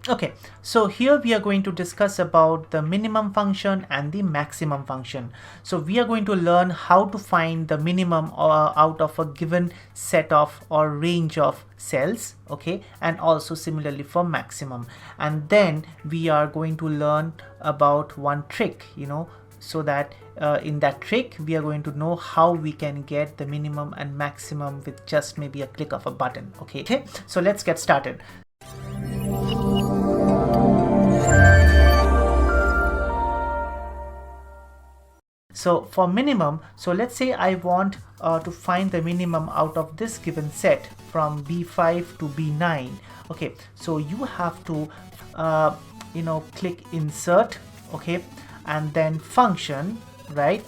Okay, so here we are going to discuss about the minimum function and the maximum function. So we are going to learn how to find the minimum out of a given set of or range of cells, okay, and also similarly for maximum. And then we are going to learn about one trick, so that in that trick we are going to know how we can get the minimum and maximum with just maybe a click of a button. Okay, so let's get started. So for minimum, so let's say I want to find the minimum out of this given set from B5 to B9. Okay, so you have to click insert, okay, and then function, right?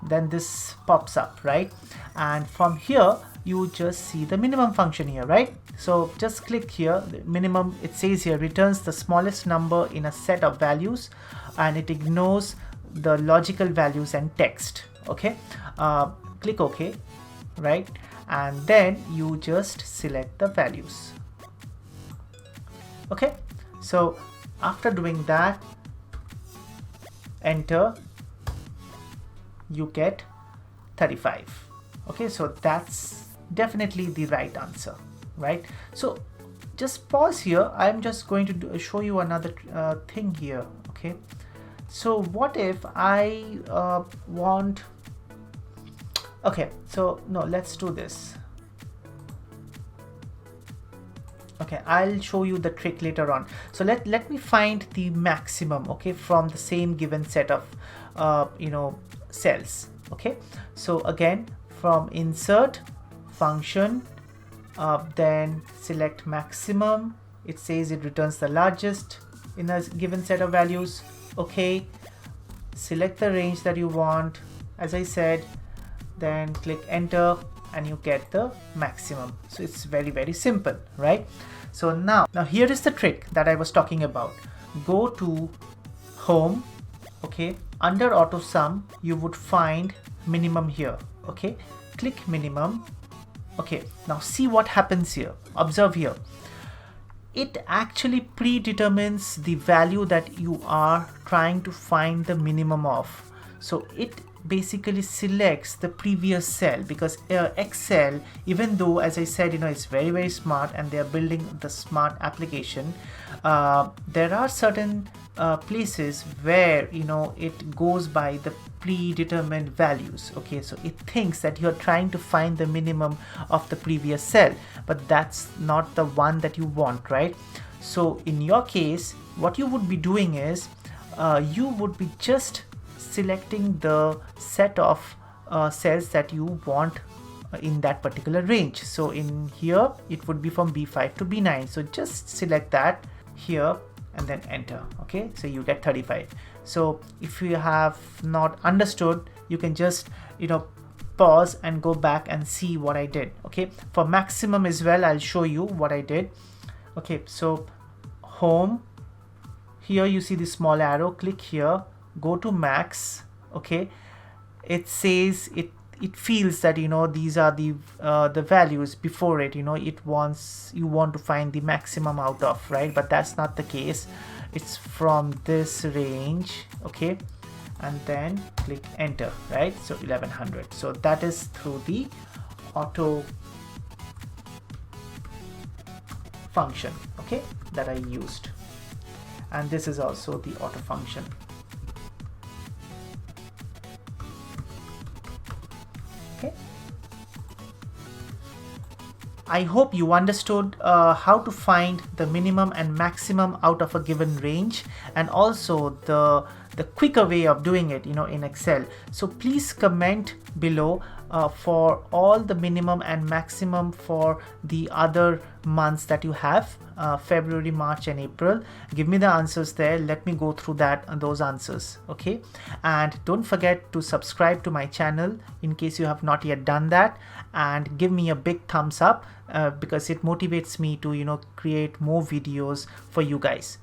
Then this pops up, right? And from here you just see the minimum function here, right? So just click here. The minimum, it says here, returns the smallest number in a set of values, and it ignores the logical values and text. Okay, click OK, right? And then you just select the values. Okay, so after doing that, enter, you get 35. Okay, so that's definitely the right answer, right? So just pause here. I'm just going to show you another thing here. Okay, so what if I want, okay, so no, let's do this. Okay, I'll show you the trick later on. So let me find the maximum, okay, from the same given set of cells. Okay, so again, from insert, function, then select maximum. It says it returns the largest in a given set of values. Okay, select the range that you want, as I said, then click enter, and you get the maximum. So it's very, very simple, right? So now here is the trick that I was talking about. Go to home, okay, under auto sum you would find minimum here. Okay, click minimum. Okay, now see what happens here. Observe here, it actually predetermines the value that you are trying to find the minimum of. So it basically selects the previous cell, because Excel, even though, as I said, it's very, very smart and they are building the smart application, there are certain places where it goes by the predetermined values. Okay, so it thinks that you're trying to find the minimum of the previous cell, but that's not the one that you want, right? So in your case, what you would be doing is you would be just selecting the set of cells that you want in that particular range. So in here it would be from B5 to B9, so just select that here and then enter. Okay, so you get 35. So if you have not understood, you can just pause and go back and see what I did. Okay, for maximum as well, I'll show you what I did. Okay, so home, here you see the small arrow, click here, go to max. Okay, it says it feels that these are the values before it. It wants, you want to find the maximum out of, right? But that's not the case. It's from this range. Okay, and then click enter, right? So 1100. So that is through the auto function, okay, that I used. And this is also the auto function. Okay, I hope you understood how to find the minimum and maximum out of a given range, and also the quicker way of doing it in Excel. So please comment below for all the minimum and maximum for the other months that you have, February, March and April. Give me the answers there. Let me go through those answers. Okay, and don't forget to subscribe to my channel in case you have not yet done that, and give me a big thumbs up because it motivates me to create more videos for you guys.